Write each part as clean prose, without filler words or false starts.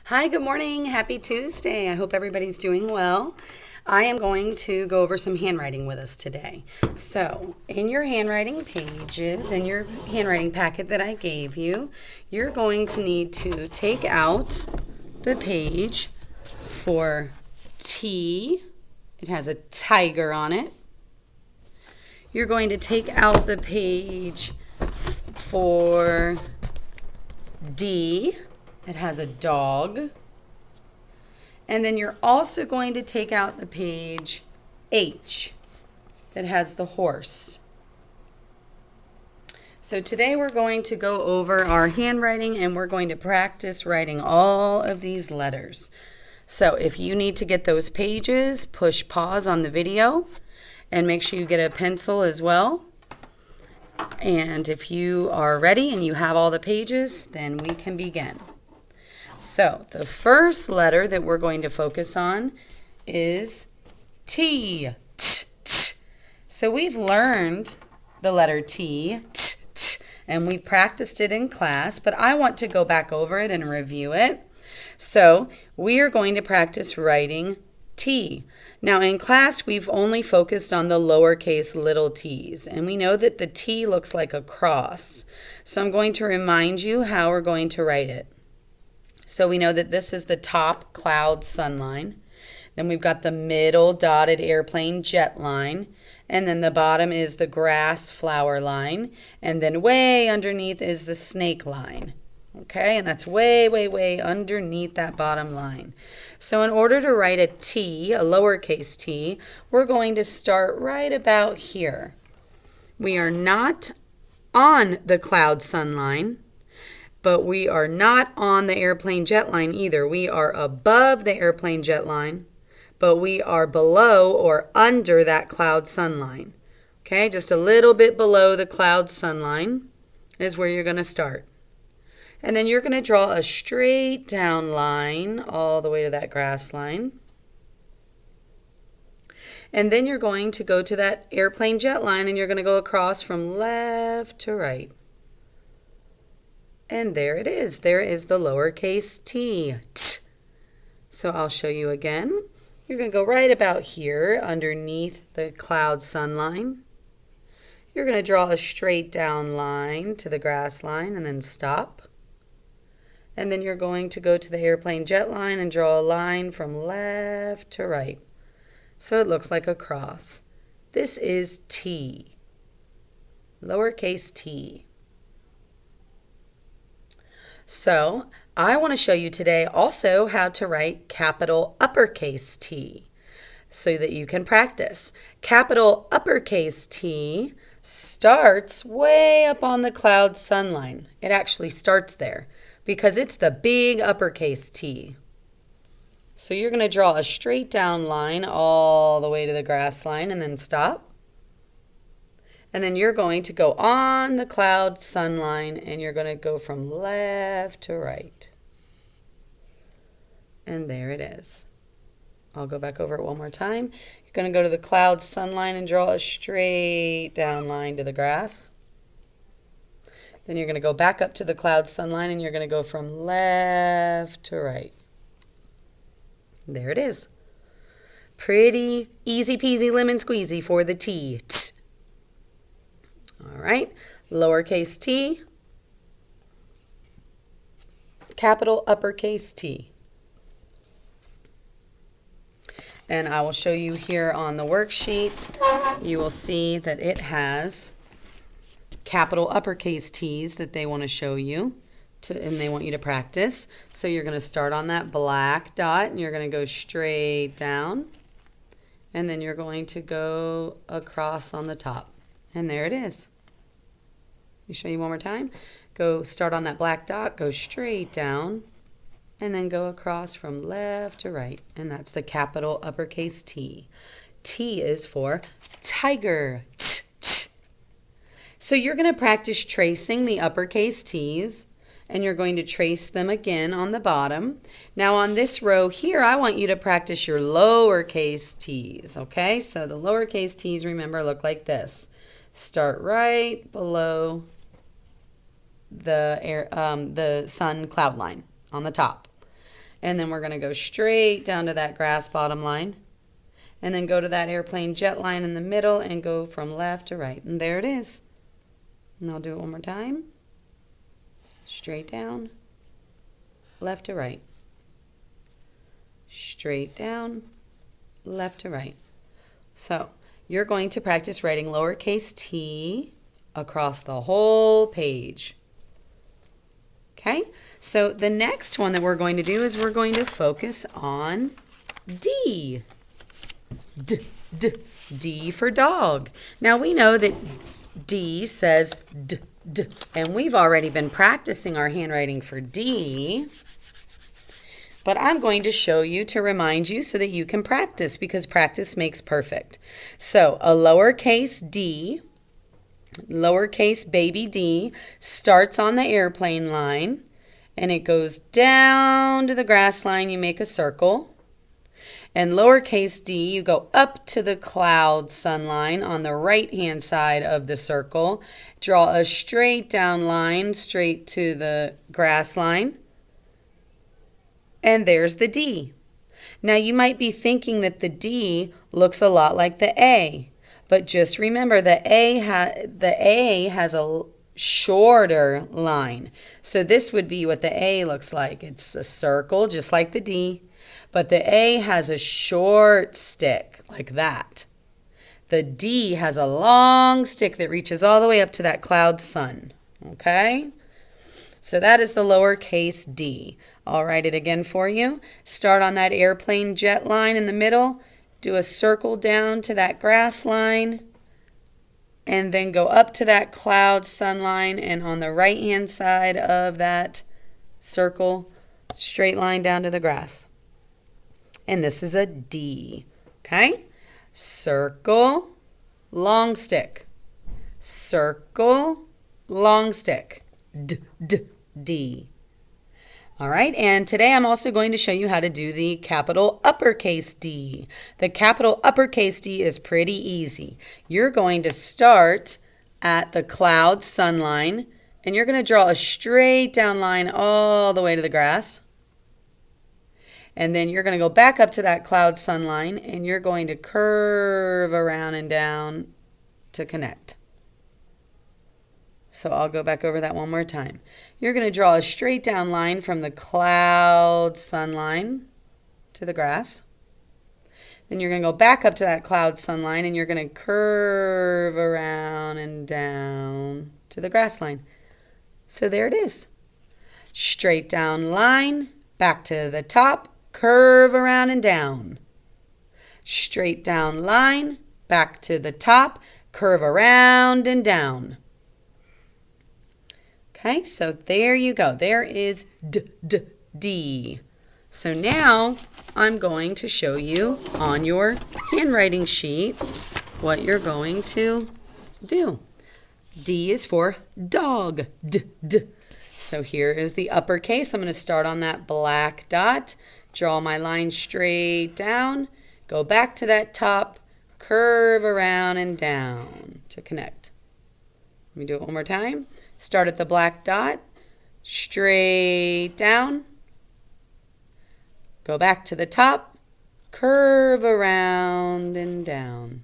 Hi, good morning. Happy Tuesday. I hope everybody's doing well. I am going to go over some handwriting with us today. So, in your handwriting pages, in your handwriting packet that I gave you, you're going to need to take out the page for T. It has a tiger on it. You're going to take out the page for D. It has a dog. And then you're also going to take out the page H that has the horse. So today we're going to go over our handwriting and we're going to practice writing all of these letters. So if you need to get those pages, push pause on the video and make sure you get a pencil as well. And if you are ready and you have all the pages, then we can begin. So the first letter that we're going to focus on is T. T, t. So we've learned the letter T, t, t, and we've practiced it in class, but I want to go back over it and review it. So we are going to practice writing T. Now in class, we've only focused on the lowercase little t's, and we know that the T looks like a cross. So I'm going to remind you how we're going to write it. So we know that this is the top cloud sun line. Then we've got the middle dotted airplane jet line. And then the bottom is the grass flower line. And then way underneath is the snake line. Okay, and that's way, way, way underneath that bottom line. So in order to write a T, a lowercase t, we're going to start right about here. We are not on the cloud sun line, but we are not on the airplane jet line either. We are above the airplane jet line, but we are below or under that cloud sun line. Okay, just a little bit below the cloud sun line is where you're going to start. And then you're going to draw a straight down line all the way to that grass line. And then you're going to go to that airplane jet line and you're going to go across from left to right. And there it is. There is the lowercase t. T. So I'll show you again. You're going to go right about here underneath the cloud sun line. You're going to draw a straight down line to the grass line and then stop. And then you're going to go to the airplane jet line and draw a line from left to right. So it looks like a cross. This is T. Lowercase t. So I want to show you today also how to write capital uppercase T so that you can practice. Capital uppercase T starts way up on the cloud sun line. It actually starts there because it's the big uppercase T. So you're going to draw a straight down line all the way to the grass line and then stop. And then you're going to go on the cloud sun line and you're going to go from left to right. And there it is. I'll go back over it one more time. You're going to go to the cloud sun line and draw a straight down line to the grass. Then you're going to go back up to the cloud sun line and you're going to go from left to right. There it is. Pretty easy peasy lemon squeezy for the T. T. All right, lowercase t, capital uppercase T. And I will show you here on the worksheet, you will see that it has capital uppercase T's that they want to show you, and they want you to practice. So you're going to start on that black dot and you're going to go straight down. And then you're going to go across on the top. And there it is. Let me show you one more time. Go start on that black dot, go straight down, and then go across from left to right. And that's the capital uppercase T. T is for tiger. T, t. So you're going to practice tracing the uppercase T's, and you're going to trace them again on the bottom. Now on this row here, I want you to practice your lowercase t's, okay? So the lowercase t's, remember, look like this. Start right below the sun cloud line on the top. And then we're going to go straight down to that grass bottom line. And then go to that airplane jet line in the middle and go from left to right. And there it is. And I'll do it one more time. Straight down, left to right. Straight down, left to right. So you're going to practice writing lowercase t across the whole page. Okay, so the next one that we're going to do is we're going to focus on D. D for dog. Now we know that D says D, and we've already been practicing our handwriting for D, but I'm going to show you to remind you so that you can practice, because practice makes perfect. So a lowercase d, lowercase baby d, starts on the airplane line and it goes down to the grass line. You make a circle. And lowercase d, you go up to the cloud sun line on the right-hand side of the circle. Draw a straight down line straight to the grass line. And there's the D. Now you might be thinking that the D looks a lot like the A. But just remember the A has a shorter line. So this would be what the A looks like. It's a circle just like the D. But the A has a short stick, like that. The D has a long stick that reaches all the way up to that cloud sun, okay? So that is the lowercase d. I'll write it again for you. Start on that airplane jet line in the middle. Do a circle down to that grass line. And then go up to that cloud sun line. And on the right-hand side of that circle, straight line down to the grass. And this is a D, okay? Circle, long stick. Circle, long stick. D. All right, and today I'm also going to show you how to do the capital uppercase D. The capital uppercase D is pretty easy. You're going to start at the cloud sun line, and you're going to draw a straight down line all the way to the grass. And then you're going to go back up to that cloud sun line, and you're going to curve around and down to connect. So I'll go back over that one more time. You're going to draw a straight down line from the cloud sun line to the grass. Then you're going to go back up to that cloud sun line, and you're going to curve around and down to the grass line. So there it is. Straight down line, back to the top. Curve around and down. Straight down line, back to the top, curve around and down. Okay, so there you go. There is D. So now I'm going to show you on your handwriting sheet what you're going to do. D is for dog. D. So here is the uppercase. I'm going to start on that black dot. Draw my line straight down, go back to that top, curve around and down to connect. Let me do it one more time. Start at the black dot, straight down, go back to the top, curve around and down.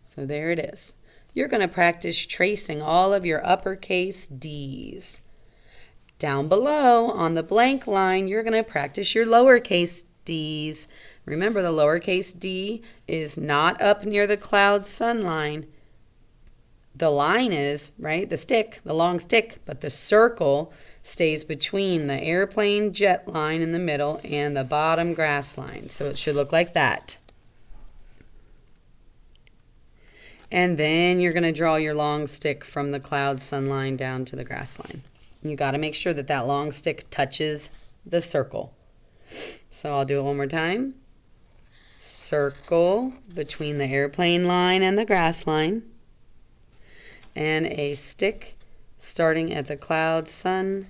So there it is. You're going to practice tracing all of your uppercase D's. Down below on the blank line, you're going to practice your lowercase d's. Remember, the lowercase d is not up near the cloud sun line. The line is, right, the stick, the long stick, but the circle stays between the airplane jet line in the middle and the bottom grass line. So it should look like that. And then you're going to draw your long stick from the cloud sun line down to the grass line. You got to make sure that that long stick touches the circle. So I'll do it one more time. Circle between the airplane line and the grass line. And a stick starting at the cloud sun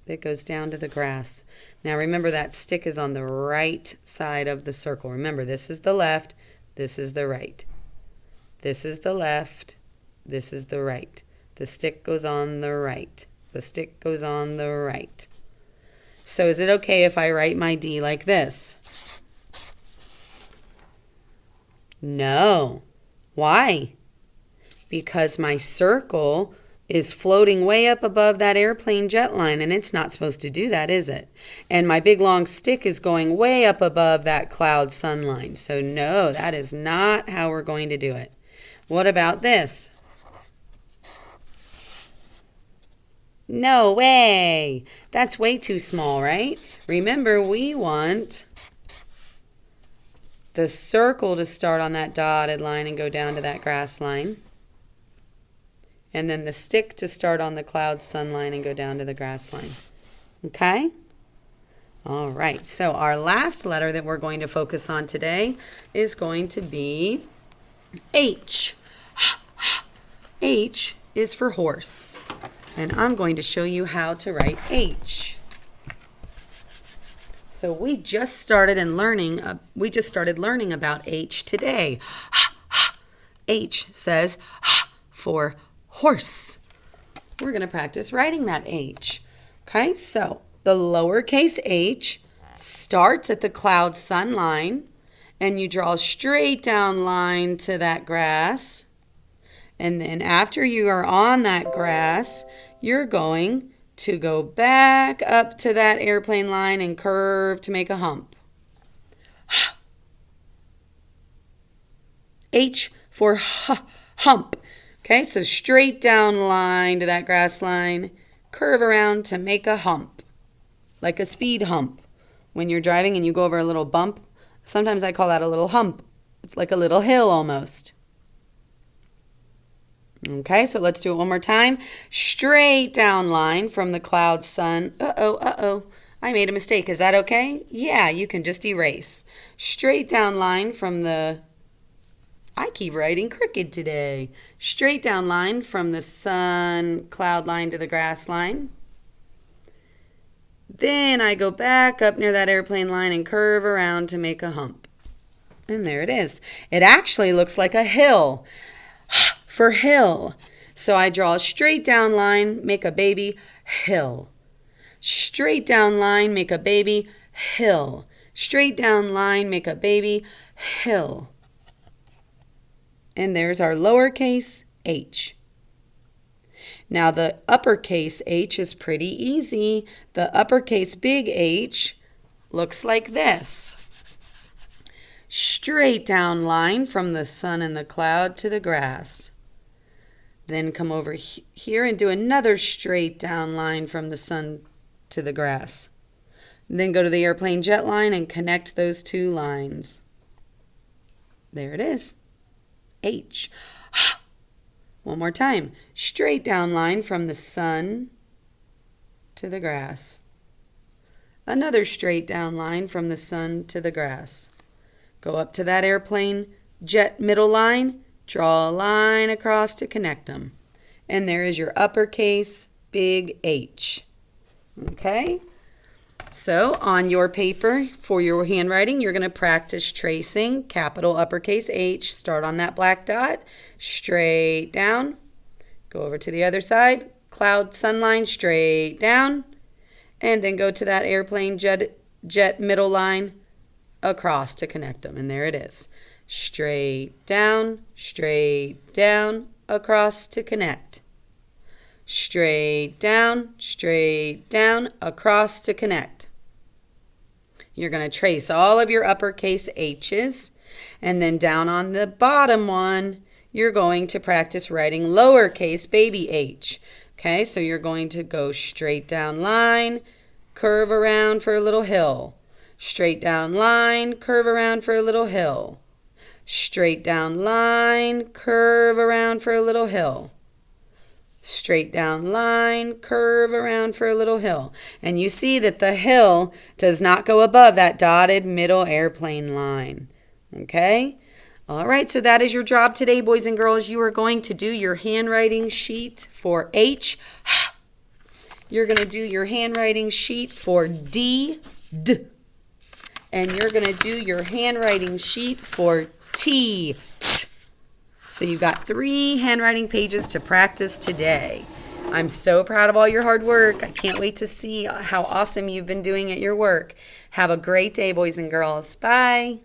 that goes down to the grass. Now remember, that stick is on the right side of the circle. Remember, this is the left, this is the right. This is the left, this is the right. The stick goes on the right. The stick goes on the right. So is it okay if I write my D like this? No. Why? Because my circle is floating way up above that airplane jet line, and it's not supposed to do that, is it? And my big long stick is going way up above that cloud sun line. So no, that is not how we're going to do it. What about this? No way. That's way too small, right? Remember, we want the circle to start on that dotted line and go down to that grass line. And then the stick to start on the cloud sun line and go down to the grass line. Okay? All right, so our last letter that we're going to focus on today is going to be H. H is for horse. And I'm going to show you how to write H. So we just started learning about H today. H says for horse. We're going to practice writing that H. Okay, so the lowercase h starts at the cloud sun line, and you draw a straight down line to that grass. And then after you are on that grass, you're going to go back up to that airplane line and curve to make a hump. H for hump. Okay, so straight down line to that grass line, curve around to make a hump, like a speed hump. When you're driving and you go over a little bump, sometimes I call that a little hump. It's like a little hill almost. Okay, so let's do it one more time. Straight down line from the cloud sun. I made a mistake. Is that okay? Yeah, you can just erase. Straight down line from the... I keep writing crooked today. Straight down line from the sun cloud line to the grass line. Then I go back up near that airplane line and curve around to make a hump. And there it is. It actually looks like a hill. For hill. So I draw a straight down line, make a baby, hill. Straight down line, make a baby, hill. Straight down line, make a baby, hill. And there's our lowercase h. Now the uppercase h is pretty easy. The uppercase big H looks like this. Straight down line from the sun and the cloud to the grass. Then come over here and do another straight down line from the sun to the grass. And then go to the airplane jet line and connect those two lines. There it is. H. One more time. Straight down line from the sun to the grass. Another straight down line from the sun to the grass. Go up to that airplane jet middle line. Draw a line across to connect them. And there is your uppercase big H. Okay? So on your paper for your handwriting, you're going to practice tracing capital uppercase H. Start on that black dot. Straight down. Go over to the other side. Cloud sun line straight down. And then go to that airplane jet middle line across to connect them. And there it is. Straight down, across to connect. Straight down, across to connect. You're going to trace all of your uppercase H's, and then down on the bottom one, you're going to practice writing lowercase baby h. Okay, so you're going to go straight down line, curve around for a little hill. Straight down line, curve around for a little hill. Straight down line, curve around for a little hill. Straight down line, curve around for a little hill. And you see that the hill does not go above that dotted middle airplane line. Okay? All right, so that is your job today, boys and girls. You are going to do your handwriting sheet for H. You're going to do your handwriting sheet for D. And you're going to do your handwriting sheet for T. So you've got 3 handwriting pages to practice today. I'm so proud of all your hard work. I can't wait to see how awesome you've been doing at your work. Have a great day, boys and girls. Bye.